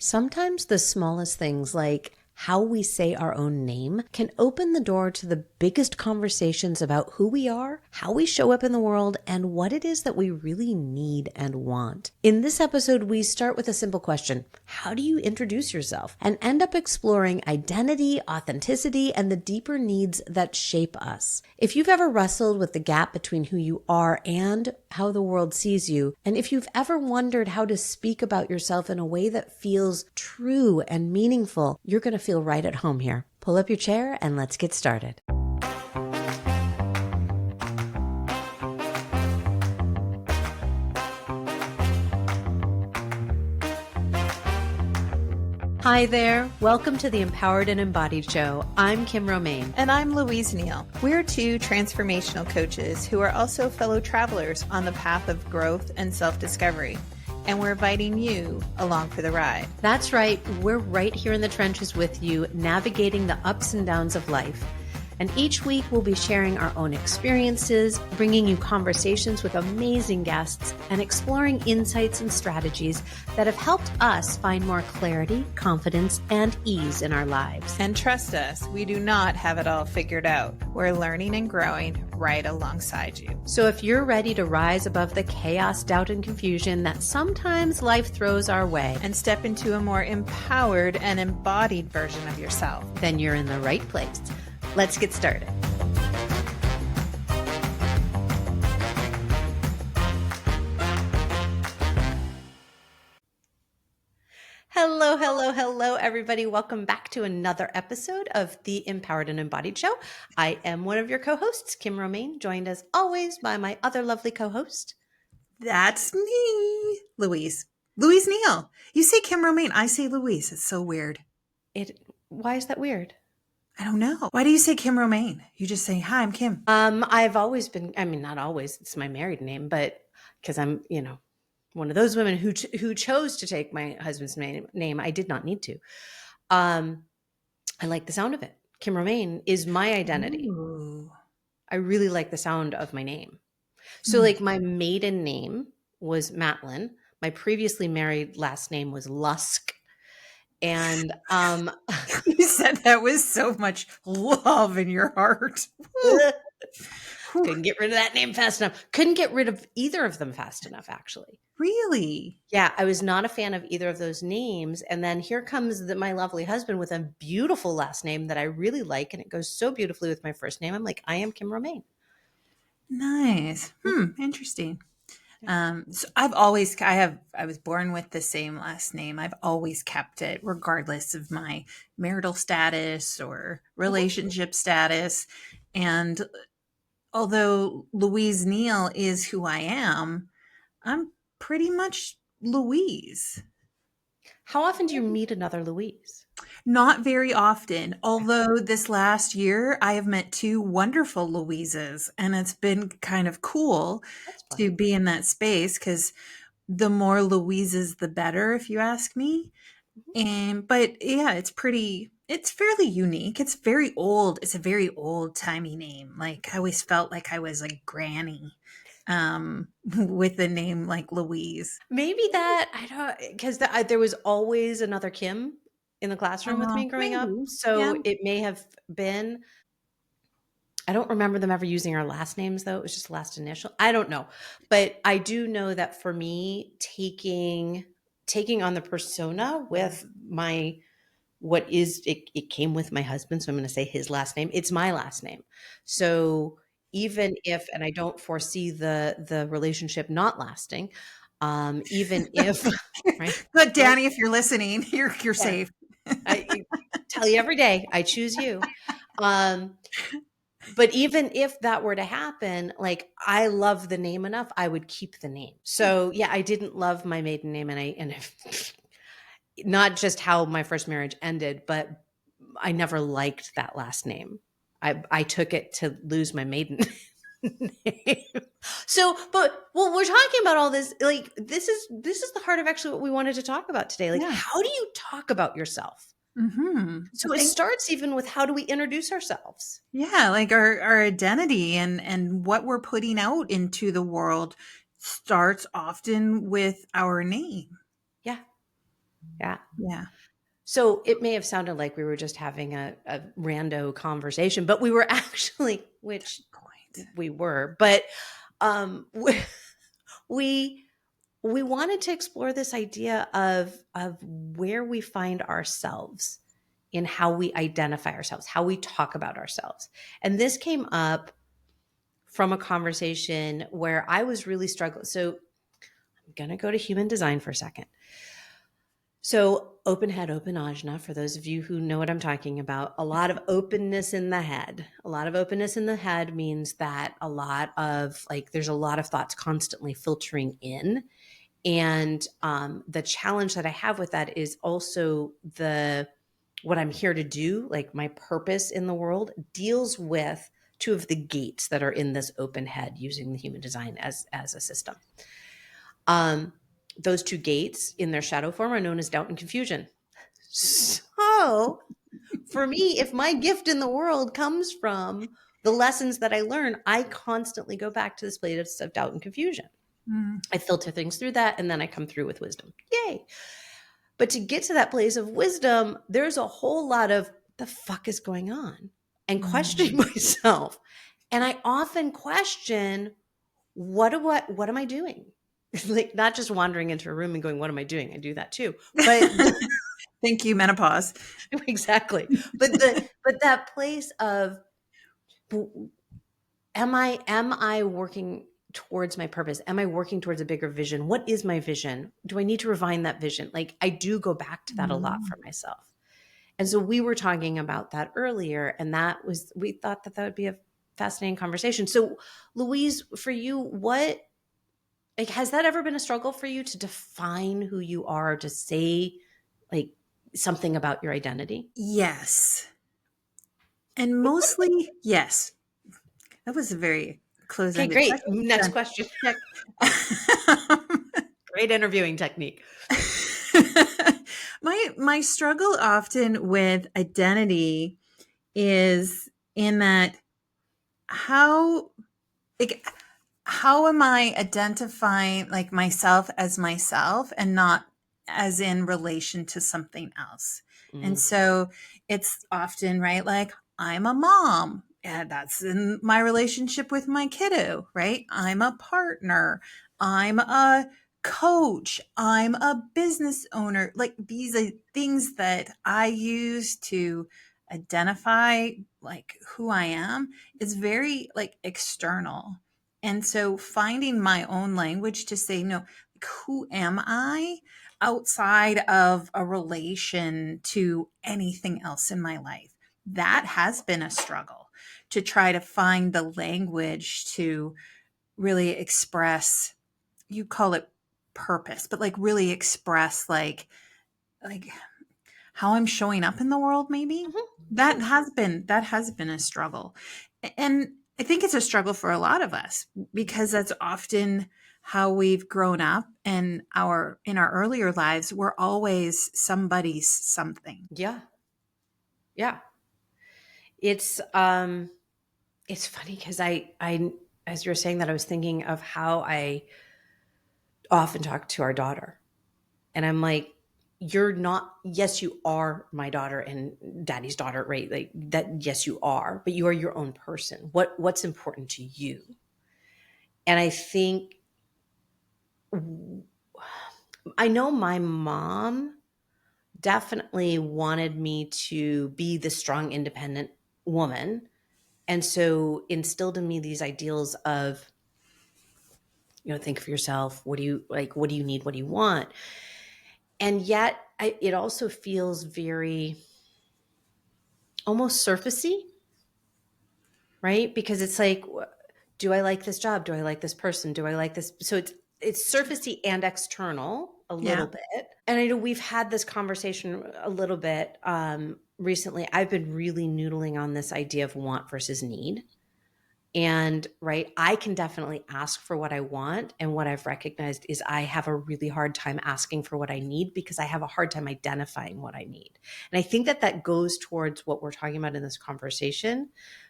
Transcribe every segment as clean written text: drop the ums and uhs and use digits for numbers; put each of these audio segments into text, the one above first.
Sometimes the smallest things, like how we say our own name, can open the door to the biggest conversations about who we are, how we show up in the world, and what it is that we really need and want. In this episode, we start with a simple question: how do you introduce yourself? And end up exploring identity, authenticity, and the deeper needs that shape us. If you've ever wrestled with the gap between who you are and how the world sees you, and if you've ever wondered how to speak about yourself in a way that feels true and meaningful, you're going to feel right at home here. Pull up your chair and let's get started. Hi there. Welcome to the Empowered and Embodied Show. I'm Kim Romain. And I'm Louise Neil. We're two transformational coaches who are also fellow travelers on the path of growth and self-discovery. And we're inviting you along for the ride. That's right. We're right here in the trenches with you, navigating the ups and downs of life. And each week we'll be sharing our own experiences, bringing you conversations with amazing guests, and exploring insights and strategies that have helped us find more clarity, confidence, and ease in our lives. And trust us, we do not have it all figured out. We're learning and growing right alongside you. So if you're ready to rise above the chaos, doubt, and confusion that sometimes life throws our way, and step into a more empowered and embodied version of yourself, then you're in the right place. Let's get started. Hello, everybody. Welcome back to another episode of the Empowered and Embodied Show. I am one of your co-hosts, Kim Romain, joined as always by my other lovely co-host. That's me, Louise. Louise Neil. You say Kim Romain, I say Louise. It's so weird. Why is that weird? I don't know. Why do you say Kim Romain? You just say, hi, I'm Kim. I've always been, not always, it's my married name, but because I'm, one of those women who chose to take my husband's name. I did not need to. I like the sound of it. Kim Romain is my identity. Ooh. I really like the sound of my name. So like my maiden name was Matlin. My previously married last name was Lusk. And you said that with so much love in your heart. Couldn't get rid of that name fast enough. Couldn't get rid of either of them fast enough, actually. Really? Yeah, I was not a fan of either of those names. And then here comes my lovely husband with a beautiful last name that I really like, and it goes so beautifully with my first name. I'm like, I am Kim Romain. Nice. Interesting. So I was born with the same last name. I've always kept it regardless of my marital status or relationship status. And although Louise Neil is who I am, I'm pretty much Louise. How often do you meet another Louise? Not very often, although this last year I have met two wonderful Louises, and it's been kind of cool to be in that space because the more Louises, the better, if you ask me. But yeah, it's fairly unique. It's very old. It's a very old timey name. Like I always felt like I was like granny with a name like Louise. Maybe that, I don't, because there was always another Kim in the classroom with me growing up. So It may have been, I don't remember them ever using our last names though. It was just last initial. I don't know. But I do know that for me, taking on the persona with it came with my husband. So I'm going to say his last name. It's my last name. So even if, and I don't foresee the relationship not lasting, even if, right? But Danny, if you're listening, you're safe. I tell you every day, I choose you. But even if that were to happen, like I love the name enough, I would keep the name. So yeah, I didn't love my maiden name, and not just how my first marriage ended, but I never liked that last name. I took it to lose my maiden name. So, we're talking about all this. Like this is the heart of actually what we wanted to talk about today. Like, how do you talk about yourself? Mm-hmm. So it starts even with how do we introduce ourselves? Yeah, like our identity and what we're putting out into the world starts often with our name. Yeah. Yeah. Yeah. So it may have sounded like we were just having a rando conversation, but we were actually, which Point. we were, but um, we we wanted to explore this idea of where we find ourselves in how we identify ourselves, how we talk about ourselves. And this came up from a conversation where I was really struggling. So I'm going to go to human design for a second. So open head, open ajna, for those of you who know what I'm talking about, a lot of openness in the head. A lot of openness in the head means that a lot of there's a lot of thoughts constantly filtering in. And the challenge that I have with that is also what I'm here to do, like my purpose in the world, deals with two of the gates that are in this open head using the human design as a system. Those two gates in their shadow form are known as doubt and confusion. So for me, if my gift in the world comes from the lessons that I learn, I constantly go back to this place of doubt and confusion. Mm. I filter things through that, and then I come through with wisdom. Yay. But to get to that place of wisdom, there's a whole lot of the fuck is going on and questioning Mm. myself. And I often question, what am I doing? Like, not just wandering into a room and going, what am I doing? I do that too. But Thank you, menopause. exactly. But that place of, am I working towards my purpose? Am I working towards a bigger vision? What is my vision? Do I need to refine that vision? Like, I do go back to that a lot Mm. for myself. And so we were talking about that earlier, and we thought that would be a fascinating conversation. So Louise, for you, has that ever been a struggle for you to define who you are, to say like something about your identity? Yes. And mostly, yes. That was a very Okay, close-ended great. Next question. question. Check. Great interviewing technique. My struggle often with identity is in that how like how am I identifying like myself as myself and not as in relation to something else? And Mm. so it's often, right, like I'm a mom. And that's in my relationship with my kiddo, right? I'm a partner. I'm a coach. I'm a business owner. Like these are things that I use to identify like who I am is very like external. And so finding my own language to say, no, like, who am I outside of a relation to anything else in my life? That has been a struggle to try to find the language to really express, you call it purpose, but like really express like how I'm showing up in the world, maybe. Mhm. That Yeah. has been a struggle. And I think it's a struggle for a lot of us because that's often how we've grown up and our in our earlier lives we're always somebody's something. Yeah. Yeah. It's it's funny because I as you were saying that, I was thinking of how I often talk to our daughter. And I'm like, you're not, yes, you are my daughter and daddy's daughter, right? Like that, yes, you are, but you are your own person. What's important to you? And I think I know my mom definitely wanted me to be the strong, independent woman. And so instilled in me these ideals of, think for yourself. What do you like? What do you need? What do you want? And yet it also feels very almost surfacey, right? Because it's like, do I like this job? Do I like this person? Do I like this? So it's surfacey and external a Yeah. little bit. And I know we've had this conversation a little bit recently. I've been really noodling on this idea of want versus need. And right, I can definitely ask for what I want. And what I've recognized is I have a really hard time asking for what I need because I have a hard time identifying what I need. And I think that goes towards what we're talking about in this conversation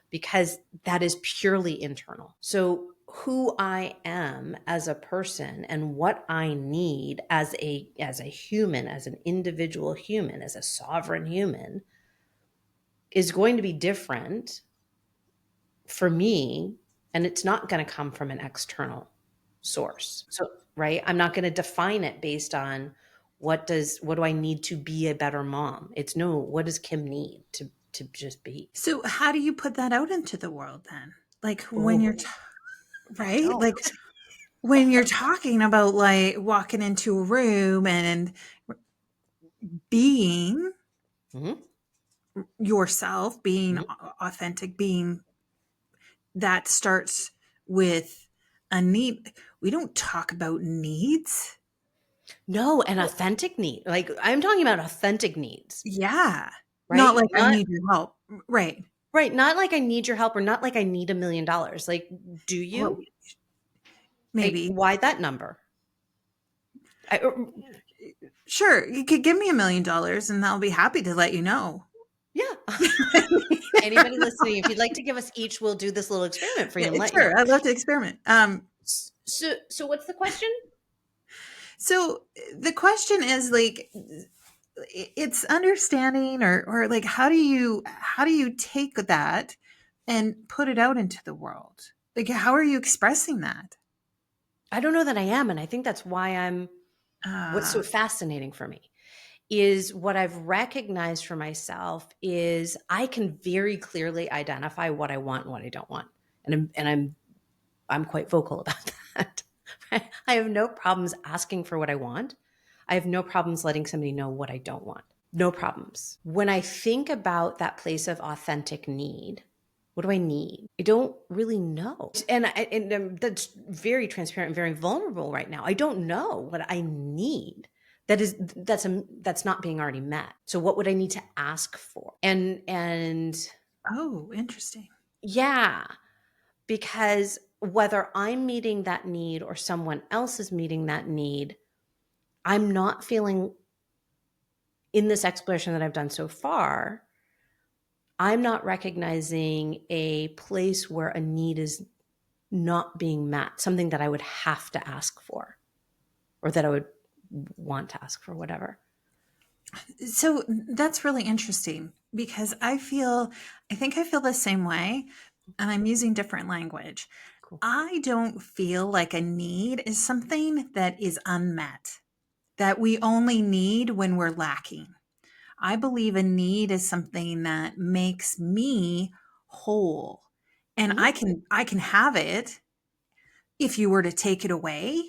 because that is purely internal. So who I am as a person and what I need as a human, as an individual human, as a sovereign human is going to be different for me, and it's not going to come from an external source. So, right? I'm not going to define it based on what do I need to be a better mom? It's no, what does Kim need to just be? So how do you put that out into the world then? Like when you're Oh, I right? don't. Like when you're talking about like walking into a room and being Mhm, yourself, being mhm. authentic, being that starts with a need. We don't talk about needs. No, an authentic need. Like I'm talking about authentic needs, Yeah. Not right? like I Not need your help. Right. right, not like I need your help or not like I need $1 million. Like, do Well, you? Like, maybe. why that number? I, Sure. You could give me $1 million and I'll be happy to let you know. yeah. Anybody listening, if you'd like to give us each, we'll do this little experiment for you Yeah, and let you know. sure. I'd love to experiment. So what's the question? So the question is like, it's understanding or like how do you take that and put it out into the world? Like how are you expressing that? I don't know that I am, and I think that's why what's Uh, so fascinating for me is what I've recognized for myself is I can very clearly identify what I want and what I don't want. And I'm quite vocal about that. Right? I have no problems asking for what I want. I have no problems letting somebody know what I don't want. No problems. When I think about that place of authentic need, what do I need? I don't really know. And that's very transparent and very vulnerable right now. I don't know what I need. That's not being already met. So what would I need to ask for? And oh, interesting. yeah, because whether I'm meeting that need or someone else is meeting that need, I'm not feeling in this exploration that I've done so far, I'm not recognizing a place where a need is not being met, something that I would have to ask for or that I would want to ask for, whatever. So that's really interesting because I think I feel the same way and I'm using different language. Cool. I don't feel like a need is something that is unmet, that we only need when we're lacking. I believe a need is something that makes me whole. And Mm-hmm. I can have it. If you were to take it away,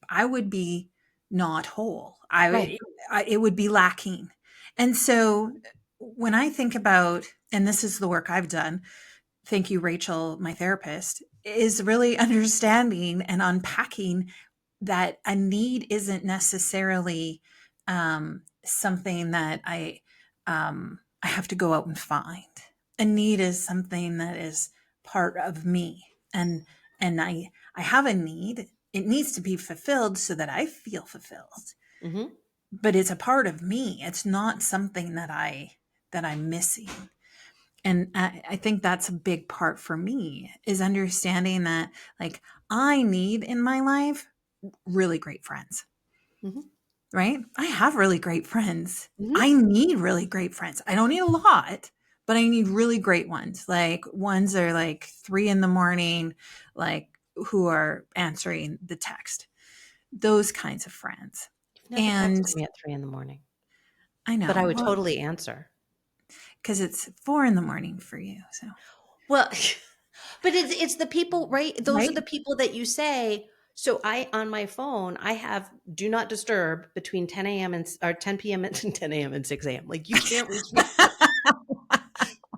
I would be not whole. Right. It would be lacking. And so when I think about, and this is the work I've done, thank you, Rachel, my therapist, is really understanding and unpacking that a need isn't necessarily something that I have to go out and find. A need is something that is part of me, and I have a need. It needs to be fulfilled so that I feel fulfilled. Mm-hmm. But it's a part of me. It's not something that I'm missing. And I think that's a big part for me is understanding that like I need in my life really great friends, Mm-hmm. right? I have really great friends. Mm-hmm. I need really great friends. I don't need a lot, but I need really great ones. Like ones that are like 3 a.m, like who are answering the text, those kinds of friends. You've never And texted me at 3 in the morning, I but I know, would well, totally answer. because it's 4 a.m. for you. So, Well, but it's the people, right? Those are right? the people that you say. So I on my phone, I have do not disturb between 10 a.m. and or 10 p.m. and 10 a.m. and 6 a.m. Like you can't reach me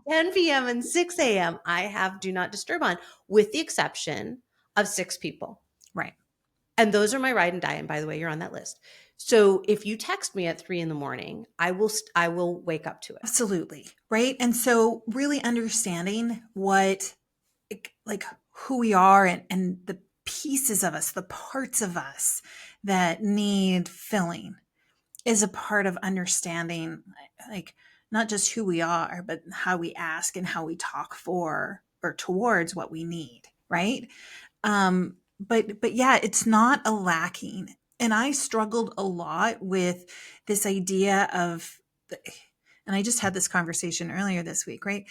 10 p.m. and 6 a.m. I have do not disturb on, with the exception of 6 people. Right. And those are my ride and die. And by the way, you're on that list. So if you text me at 3 in the morning, I will wake up to it. Absolutely. Right. And so really understanding what like who we are and the pieces of us, the parts of us that need filling is a part of understanding like not just who we are, but how we ask and how we talk for or towards what we need. Right. But yeah, it's not a lacking. And I struggled a lot with this idea of, and I just had this conversation earlier this week, right?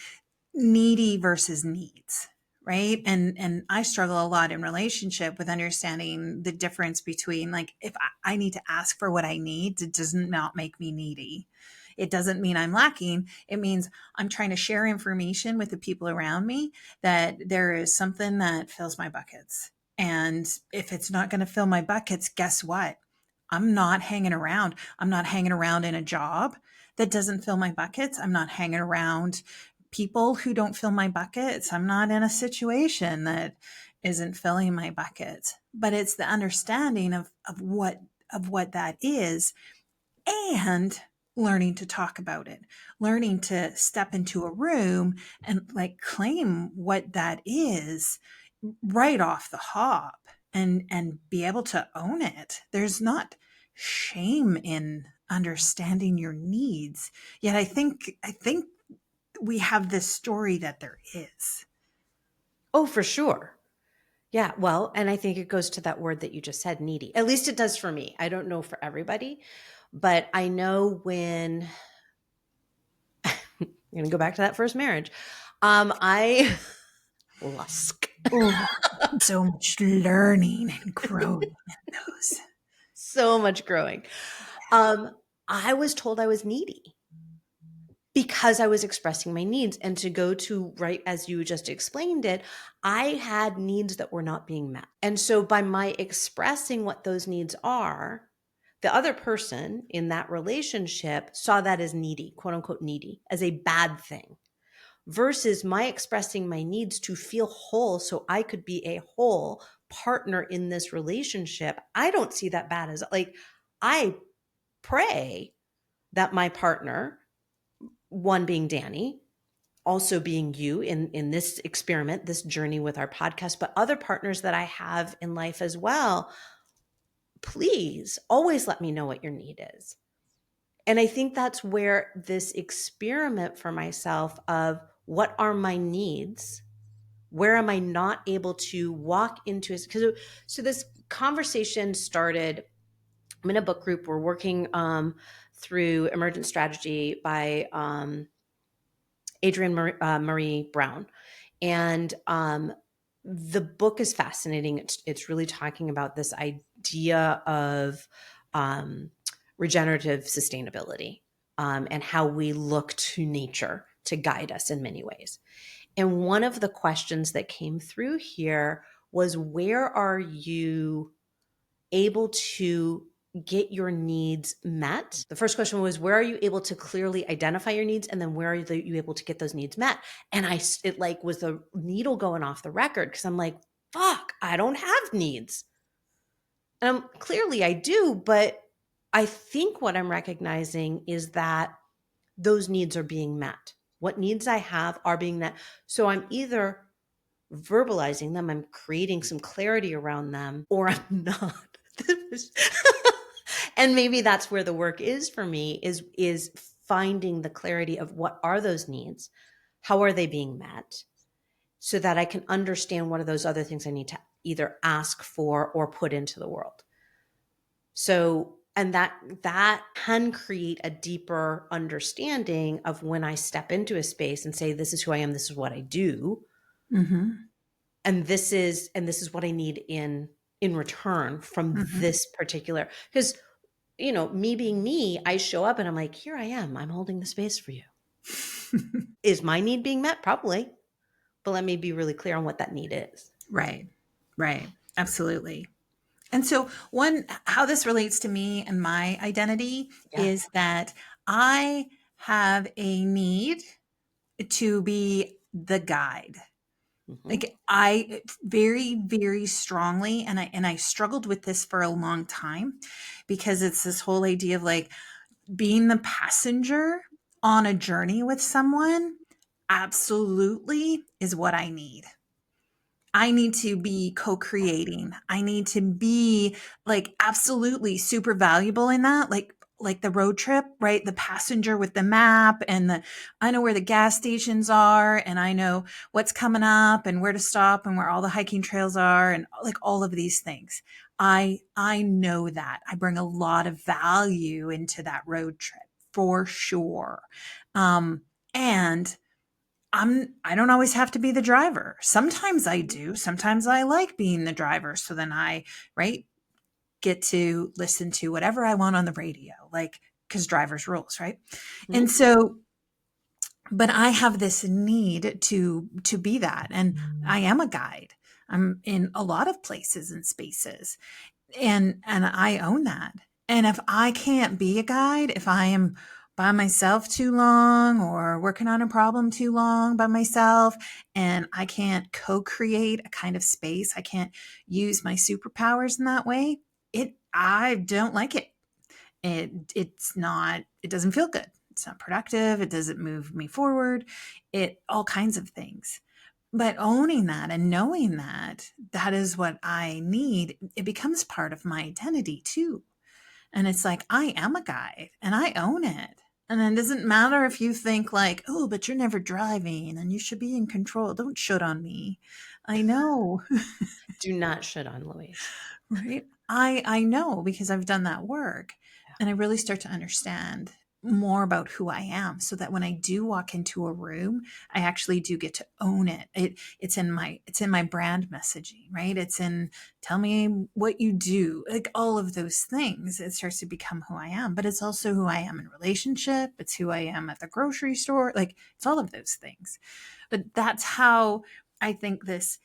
Needy versus needs, right? And I struggle a lot in relationship with understanding the difference between, like, if I need to ask for what I need, it does not make me needy. It doesn't mean I'm lacking. It means I'm trying to share information with the people around me that there is something that fills my buckets. And if it's not going to fill my buckets, guess what? I'm not hanging around. I'm not hanging around in a job that doesn't fill my buckets. I'm not hanging around people who don't fill my buckets. I'm not in a situation that isn't filling my buckets. But it's the understanding of what that is, and learning to talk about it, learning to step into a room and like claim what that is right off the hop, and be able to own it. There's not shame in understanding your needs. Yet I think we have this story that there is. Oh, for sure. Yeah. Well, and I think it goes to that word that you just said, needy. At least it does for me. I don't know for everybody, but I know when I'm going to go back to that first marriage. I lusk. Oh, so much learning and growing in those. So much growing. Um, I was told I was needy because I was expressing my needs. And to go to, right, as you just explained it, I had needs that were not being met. And so by my expressing what those needs are, the other person in that relationship saw that as needy, quote unquote needy, as a bad thing, versus my expressing my needs to feel whole so I could be a whole partner in this relationship. I don't see that bad as, like, I pray that my partner, one being Danny, also being you in this experiment, this journey with our podcast, but other partners that I have in life as well, please always let me know what your need is. And I think that's where this experiment for myself of what are my needs, where am I not able to walk into it? Because so this conversation started. I'm in a book group. We're working through Emergent Strategy by Adrienne Marie Brown. And the book is fascinating. It's really talking about this idea of regenerative sustainability, and how we look to nature to guide us in many ways. And one of the questions that came through here was, where are you able to get your needs met? The first question was, where are you able to clearly identify your needs? And then where are you able to get those needs met? And it like was the needle going off the record, because I'm like, fuck, I don't have needs. And clearly I do, but I think what I'm recognizing is that those needs are being met. What needs I have are being met. So I'm either verbalizing them, I'm creating some clarity around them, or I'm not. And maybe that's where the work is for me, is finding the clarity of what are those needs, how are they being met, so that I can understand what are those other things I need to either ask for or put into the world. So, and that can create a deeper understanding of when I step into a space and say, this is who I am, this is what I do. Mm-hmm. And this is what I need in return from this particular, because, you know, me being me, I show up and I'm like, here I am, I'm holding the space for you. Is my need being met? Probably. But let me be really clear on what that need is. Right. Right. Absolutely. And so how this relates to me and my identity is that I have a need to be the guide. Mm-hmm. Like, I very, very strongly, and I struggled with this for a long time, because it's this whole idea of like being the passenger on a journey with someone absolutely is what I need. I need to be co-creating. I need to be like absolutely super valuable in that. Like, like the road trip, right? The passenger with the map and I know where the gas stations are and I know what's coming up and where to stop and where all the hiking trails are and like all of these things. I know that. I bring a lot of value into that road trip for sure. And I don't always have to be the driver. Sometimes I do. Sometimes I like being the driver. So then right, get to listen to whatever I want on the radio, like, because driver's rules, right? Mm-hmm. And so, but I have this need to be that, and I am a guide. I'm in a lot of places and spaces, and I own that. And if I can't be a guide, if I am by myself too long or working on a problem too long by myself and I can't co-create a kind of space, I can't use my superpowers in that way, I don't like it. It doesn't feel good. It's not productive. It doesn't move me forward. All kinds of things. But owning that and knowing that that is what I need, it becomes part of my identity too. And it's like, I am a guide and I own it. And then it doesn't matter if you think like, oh, but you're never driving and you should be in control. Don't shit on me. I know. Do not shit on Louise. Right. I know because I've done that work and I really start to understand more about who I am so that when I do walk into a room, I actually do get to own it. It's in my brand messaging, right? It's in tell me what you do, like all of those things. It starts to become who I am, but it's also who I am in relationship. It's who I am at the grocery store. Like it's all of those things. But that's how I think this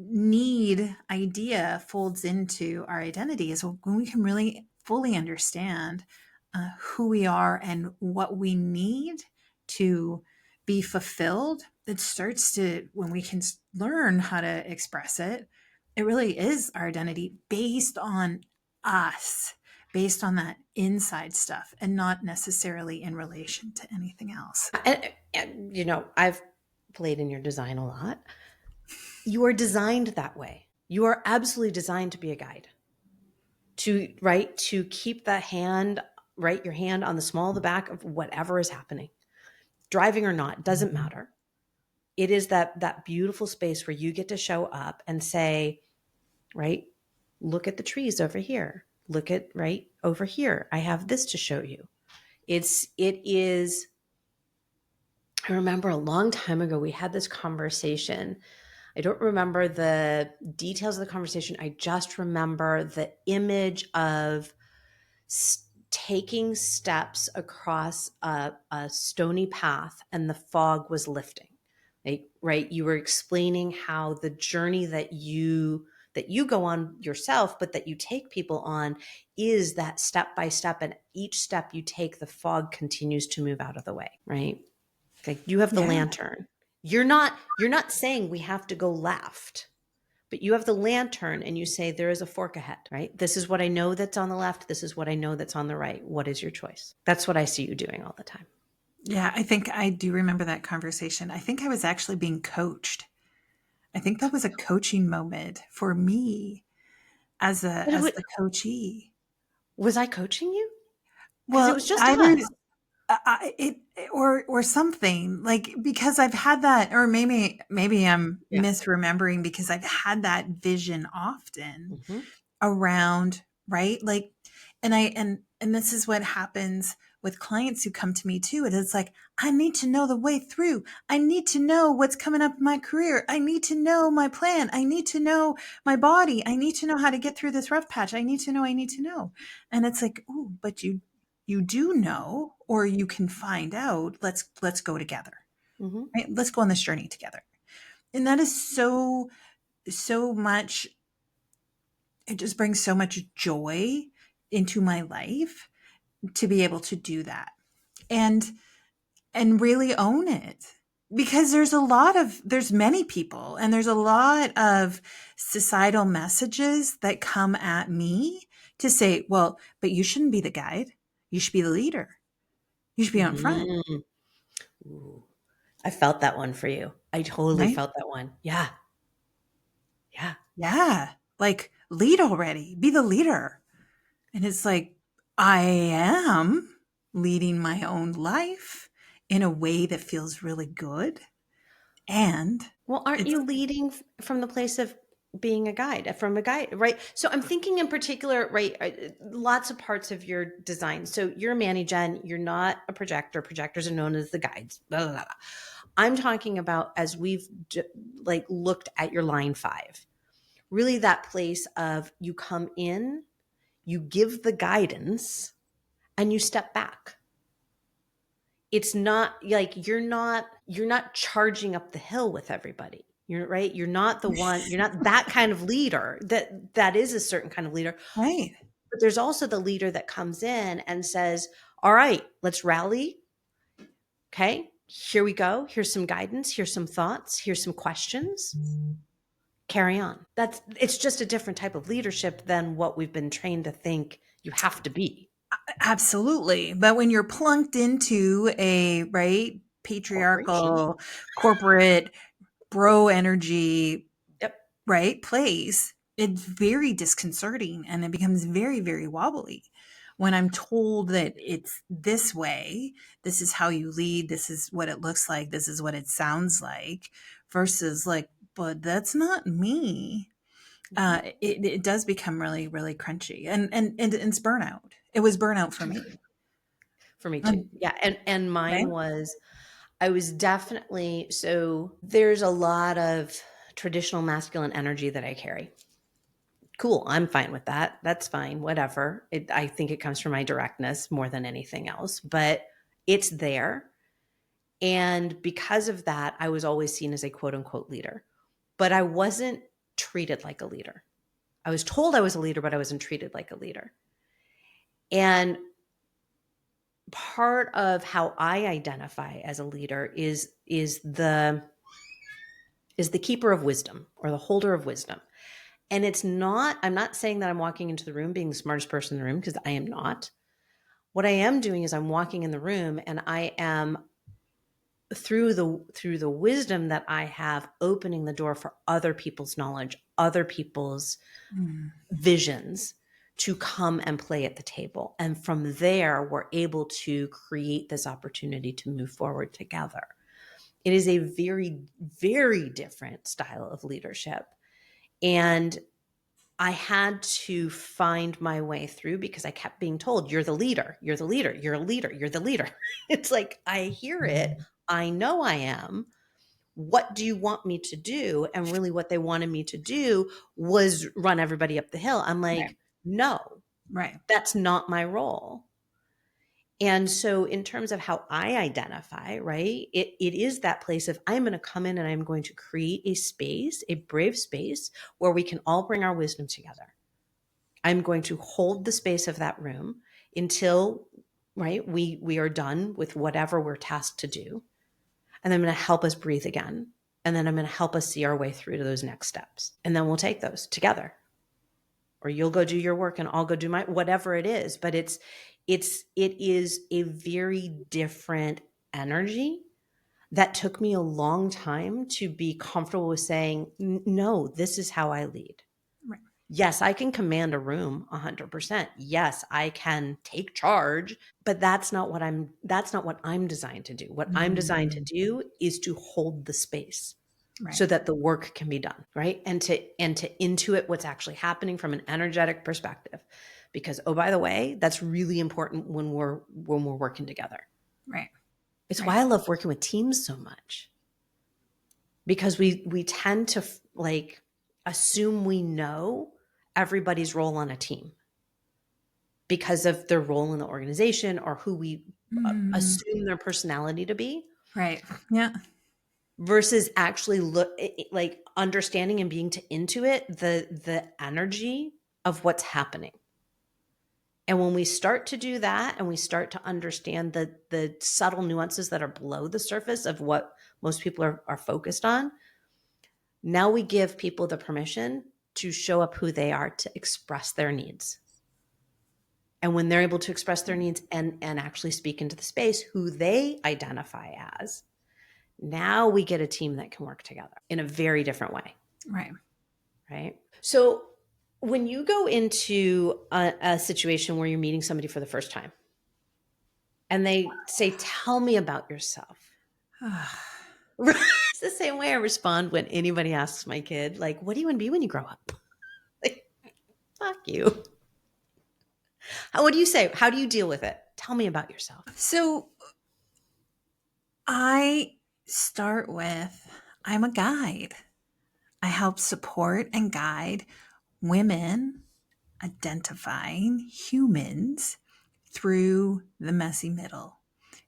need idea folds into our identity is when we can really fully understand who we are and what we need to be fulfilled. It starts to, when we can learn how to express it, it really is our identity based on us, based on that inside stuff and not necessarily in relation to anything else. And I've played in your design a lot. You are designed that way. You are absolutely designed to be a guide. To keep the hand, right, your hand on the small of the back of whatever is happening. Driving or not, doesn't matter. It is that beautiful space where you get to show up and say, right, look at the trees over here. Look at right over here. I have this to show you. It is, I remember a long time ago, we had this conversation. I don't remember the details of the conversation. I just remember the image of taking steps across a stony path and the fog was lifting. Right? You were explaining how the journey that you go on yourself, but that you take people on is that step by step. And each step you take, the fog continues to move out of the way, right? Like you have the lantern. You're not saying we have to go left, but you have the lantern and you say there is a fork ahead, right? This is what I know that's on the left. This is what I know that's on the right. What is your choice? That's what I see you doing all the time. Yeah, I think I do remember that conversation. I think I was actually being coached. I think that was a coaching moment for me as the coachee. Was I coaching you? Because Well, it was just either us. or something like because I've had that, or maybe I'm misremembering because I've had that vision often around, right? Like, and this is what happens with clients who come to me too. It is like, I need to know the way through. I need to know what's coming up in my career. I need to know my plan. I need to know my body. I need to know how to get through this rough patch. I need to know. And it's like, oh, but you do know, or you can find out. Let's go together. Right? Let's go on this journey together. And that is so much. It just brings so much joy into my life to be able to do that and really own it, because there's many people and there's a lot of societal messages that come at me to say, well, but you shouldn't be the guide. You should be the leader. You should be out in front. Ooh, I felt that one for you. I totally Right? felt that one. Yeah. Yeah. Like lead already, be the leader. And it's like, I am leading my own life in a way that feels really good. And Well, aren't it's you leading from the place of being a guide, from a guide, right? So I'm thinking in particular, right, lots of parts of your design. So you're a Manny-Gen, you're not a projector. Projectors are known as the guides. Blah, blah, blah. I'm talking about as we've like looked at your line 5, really that place of you come in, you give the guidance, and you step back. It's not like you're not charging up the hill with everybody. You're right. You're not the one, you're not that kind of leader. That is a certain kind of leader. right. But there's also the leader that comes in and says, all right, let's rally. Okay, here we go. Here's some guidance. Here's some thoughts. Here's some questions. Carry on. It's just a different type of leadership than what we've been trained to think you have to be. Absolutely. But when you're plunked into a right Corporation. patriarchal corporate bro energy Yep. right place, it's very disconcerting and it becomes very, very wobbly. When I'm told that it's this way, this is how you lead, this is what it looks like, this is what it sounds like, versus like, but that's not me. It does become really, really crunchy and it's burnout. It was burnout for me. For me too. Um, Yeah. And right? mine was, I was definitely, so there's a lot of traditional masculine energy that I carry. Cool. I'm fine with that. That's fine. Whatever. I think it comes from my directness more than anything else, but it's there. And because of that, I was always seen as a quote unquote leader, but I wasn't treated like a leader. I was told I was a leader, but I wasn't treated like a leader. And part of how I identify as a leader is the keeper of wisdom or the holder of wisdom. And I'm not saying that I'm walking into the room being the smartest person in the room, because I am not. What I am doing is I'm walking in the room and I am through the wisdom that I have, opening the door for other people's knowledge, other people's Mm, visions to come and play at the table. And from there, we're able to create this opportunity to move forward together. It is a very, very different style of leadership. And I had to find my way through because I kept being told, you're the leader, you're the leader, you're a leader, you're the leader. It's like, I hear it. I know I am. What do you want me to do? And really, what they wanted me to do was run everybody up the hill. I'm right. like, no, Right. that's not my role. And so, in terms of how I identify, right, it is that place of I'm going to come in and I'm going to create a space, a brave space where we can all bring our wisdom together. I'm going to hold the space of that room until, right, we are done with whatever we're tasked to do. And then I'm going to help us breathe again. And then I'm going to help us see our way through to those next steps. And then we'll take those together. Or you'll go do your work and I'll go do my whatever it is. But it is a very different energy that took me a long time to be comfortable with saying, no, this is how I lead. Right. Yes, I can command a room 100%. Yes, I can take charge, but that's not what I'm designed to do. What I'm designed to Mm, do is to hold the space so right. that the work can be done, right? And to intuit what's actually happening from an energetic perspective. Because oh, by the way, that's really important when we're working together. Right. It's Right. why I love working with teams so much. Because we tend to like assume we know everybody's role on a team because of their role in the organization or who we Mm, assume their personality to be, right. Yeah. versus actually like understanding and being into it, the energy of what's happening. And when we start to do that and we start to understand the subtle nuances that are below the surface of what most people are focused on, now we give people the permission to show up who they are, to express their needs. And when they're able to express their needs and actually speak into the space who they identify as, now we get a team that can work together in a very different way. Right. Right. So When you go into a situation where you're meeting somebody for the first time and they say, tell me about yourself. It's the same way I respond when anybody asks my kid, like, what do you want to be when you grow up? Like, fuck you. What do you say? How do you deal with it? Tell me about yourself. So I start with, I'm a guide. I help support and guide women identifying humans through the messy middle,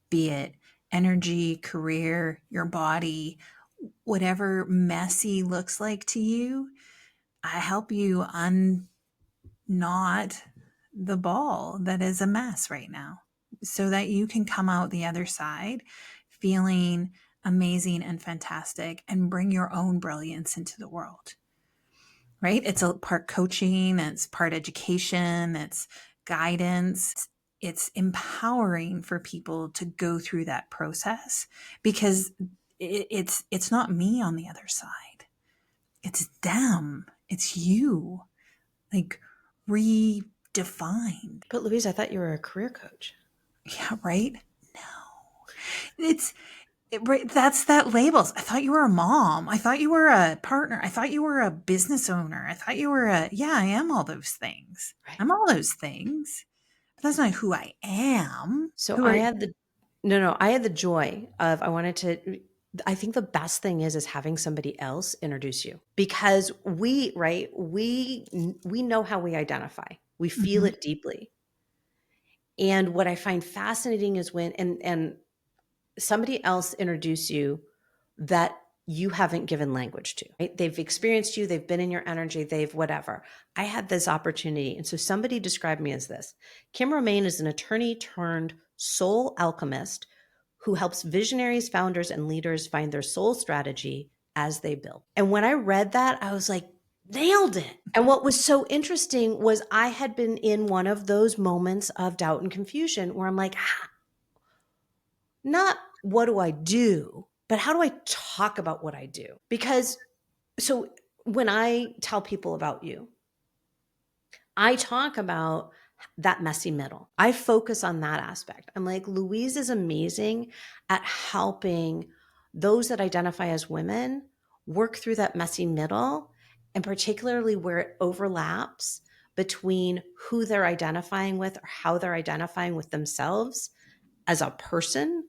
be it energy, career, your body, whatever messy looks like to you. I help you unknot the ball that is a mess right now so that you can come out the other side feeling amazing and fantastic and bring your own brilliance into the world. Right? It's a part coaching, it's part education, it's guidance. It's empowering for people to go through that process because it's not me on the other side. It's them. It's you. Like redefined. But Louise, I thought you were a career coach. Yeah, right? No. That's that labels. I thought you were a mom. I thought you were a partner. I thought you were a business owner. I thought you were I am all those things. Right. I'm all those things. But that's not who I am. So Who I are had the joy of, I think the best thing is having somebody else introduce you, because we know how we identify. We feel it deeply. And what I find fascinating is when, and somebody else introduce you that you haven't given language to, right? They've experienced you, they've been in your energy, they've whatever. I had this opportunity. And so somebody described me as this. Kim Romain is an attorney turned soul alchemist who helps visionaries, founders, and leaders find their soul strategy as they build. And when I read that, I was like, nailed it. And what was so interesting was I had been in one of those moments of doubt and confusion where I'm like, not what do I do, but how do I talk about what I do? Because so when I tell people about you, I talk about that messy middle. I focus on that aspect. I'm like, Louise is amazing at helping those that identify as women work through that messy middle, and particularly where it overlaps between who they're identifying with or how they're identifying with themselves as a person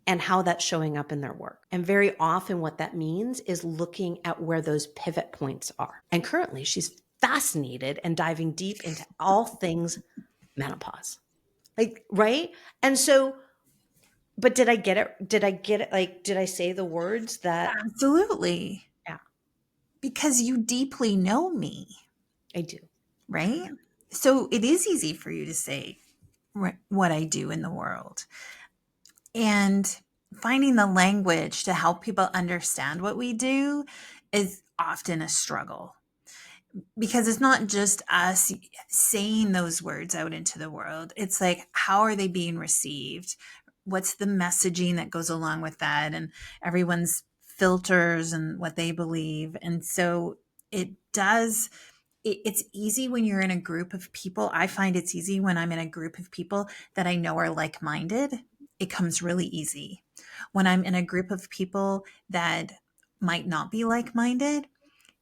and how that's showing up in their work. And very often what that means is looking at where those pivot points are. And currently she's fascinated and diving deep into all things menopause. Like, right? And so, but did I get it? Did I get it? Like, did I say the words that? absolutely. Yeah, Because you deeply know me. I do. Right? So it is easy for you to say what I do in the world. And finding the language to help people understand what we do is often a struggle, because it's not just us saying those words out into the world. It's like, how are they being received? What's the messaging that goes along with that? And everyone's filters and what they believe. And so it's easy when you're in a group of people. I find it's easy when I'm in a group of people that I know are like-minded. It comes really easy. When I'm in a group of people that might not be like-minded,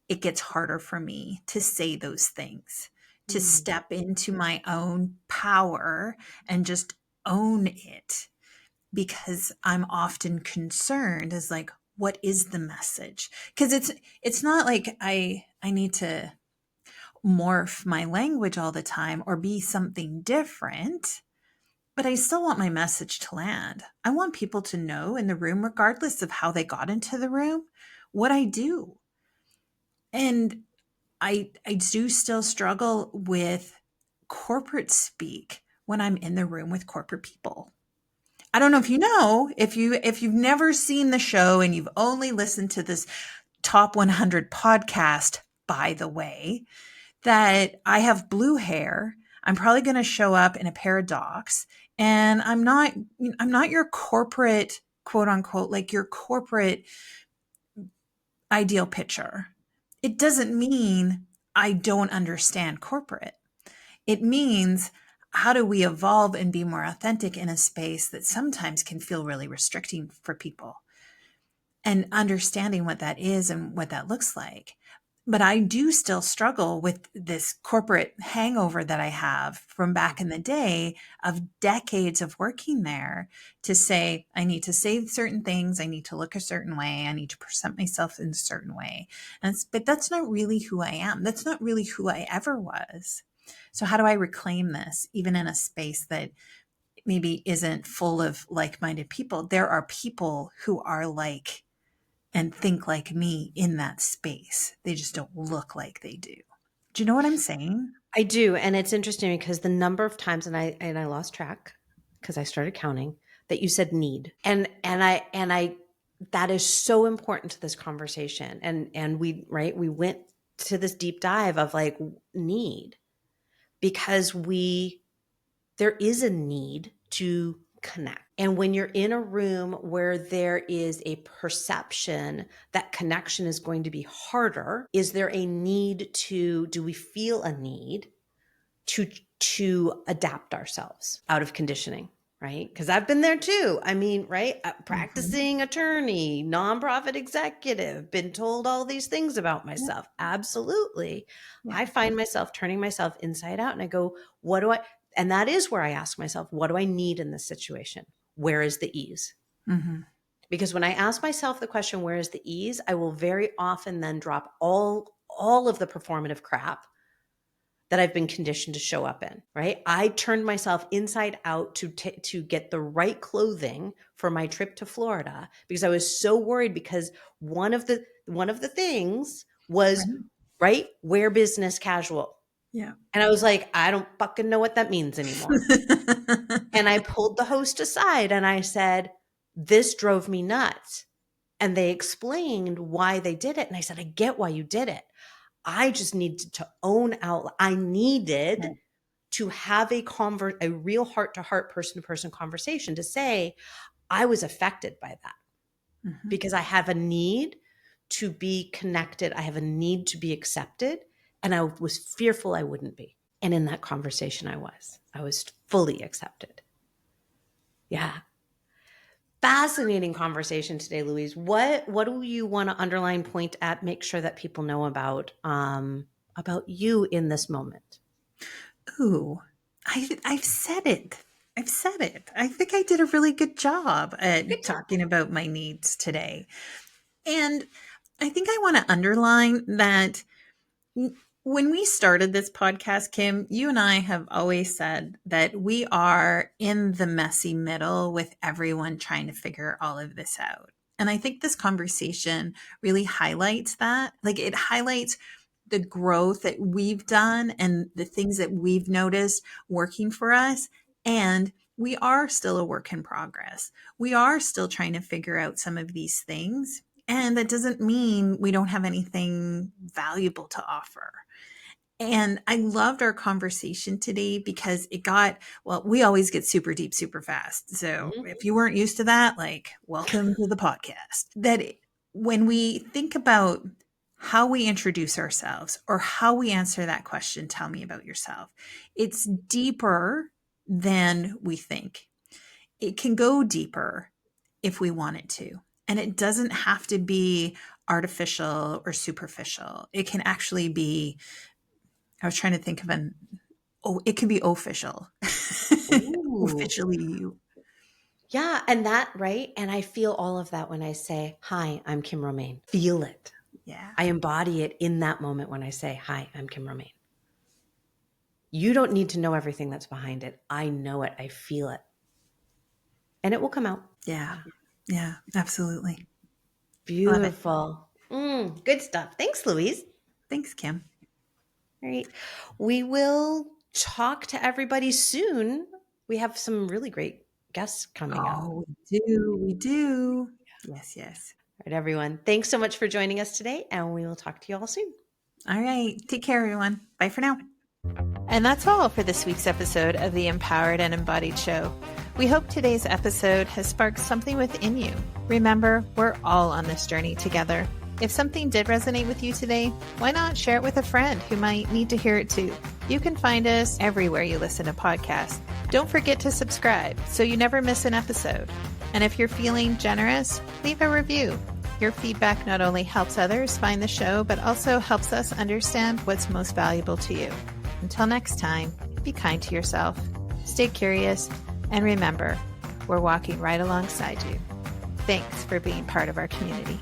it gets harder for me to say those things, to step into my own power and just own it, because I'm often concerned as like, what is the message? Because it's not like I need to morph my language all the time or be something different, but I still want my message to land. I want people to know in the room, regardless of how they got into the room, what I do. And I do still struggle with corporate speak when I'm in the room with corporate people. I don't know if you know, if you've never seen the show and you've only listened to this top 100 podcast, by the way, that I have blue hair. I'm probably going to show up in a pair of docs, and I'm not your corporate, quote unquote, like your corporate ideal picture. It doesn't mean I don't understand corporate. It means, how do we evolve and be more authentic in a space that sometimes can feel really restricting for people? And understanding what that is and what that looks like. But I do still struggle with this corporate hangover that I have from back in the day of decades of working there, to say, I need to say certain things. I need to look a certain way. I need to present myself in a certain way. But that's not really who I am. That's not really who I ever was. So how do I reclaim this, even in a space that maybe isn't full of like-minded people? There are people who are like and think like me in that space. They just don't look like they do. Do you know what I'm saying? I do. And it's interesting because the number of times, and I lost track because I started counting, that you said need. And I that is so important to this conversation. And we went to this deep dive of like need, because there is a need to connect. And when you're in a room where there is a perception that connection is going to be harder, is there a need do we feel a need to adapt ourselves out of conditioning, right? Because I've been there too. I mean, right? Practicing attorney, nonprofit executive, been told all these things about myself. Yeah. Absolutely. Yeah. I find myself turning myself inside out and I go, and that is where I ask myself, what do I need in this situation? Where is the ease? Mm-hmm. Because when I ask myself the question, where is the ease? I will very often then drop all of the performative crap that I've been conditioned to show up in, right? I turned myself inside out to get the right clothing for my trip to Florida because I was so worried, because one of the things was, right, wear business casual. Yeah. And I was like, I don't fucking know what that means anymore. And I pulled the host aside and I said, this drove me nuts. And they explained why they did it. And I said, I get why you did it. I just needed to own out. I needed to have a real heart-to-heart, person-to-person conversation to say, I was affected by that because I have a need to be connected. I have a need to be accepted. And I was fearful I wouldn't be. And in that conversation, I was fully accepted. Yeah. Fascinating conversation today, Louise. What do you want to underline, point at, make sure that people know about you in this moment? Ooh, I've said it. I think I did a really good job at talking about my needs today. And I think I want to underline that when we started this podcast, Kim, you and I have always said that we are in the messy middle with everyone trying to figure all of this out. And I think this conversation really highlights that. Like, it highlights the growth that we've done and the things that we've noticed working for us. And we are still a work in progress. We are still trying to figure out some of these things. And that doesn't mean we don't have anything valuable to offer. And I loved our conversation today because we always get super deep, super fast. So if you weren't used to that, like, welcome to the podcast. When we think about how we introduce ourselves or how we answer that question, tell me about yourself, it's deeper than we think. It can go deeper if we want it to. And it doesn't have to be artificial or superficial. It can actually be, I was trying to think of it can be official. Officially you. Yeah. And that, right? And I feel all of that when I say, hi, I'm Kim Romain. Feel it. Yeah. I embody it in that moment when I say, hi, I'm Kim Romain. You don't need to know everything that's behind it. I know it. I feel it. And it will come out. Yeah. Yeah, absolutely. Beautiful. Good stuff. Thanks, Louise. Thanks, Kim. All right. We will talk to everybody soon. We have some really great guests coming up. Oh, we do. Yes. All right, everyone. Thanks so much for joining us today, and we will talk to you all soon. All right. Take care, everyone. Bye for now. And that's all for this week's episode of the Empowered and Embodied Show. We hope today's episode has sparked something within you. Remember, we're all on this journey together. If something did resonate with you today, why not share it with a friend who might need to hear it too? You can find us everywhere you listen to podcasts. Don't forget to subscribe so you never miss an episode. And if you're feeling generous, leave a review. Your feedback not only helps others find the show, but also helps us understand what's most valuable to you. Until next time, be kind to yourself, stay curious, and remember, we're walking right alongside you. Thanks for being part of our community.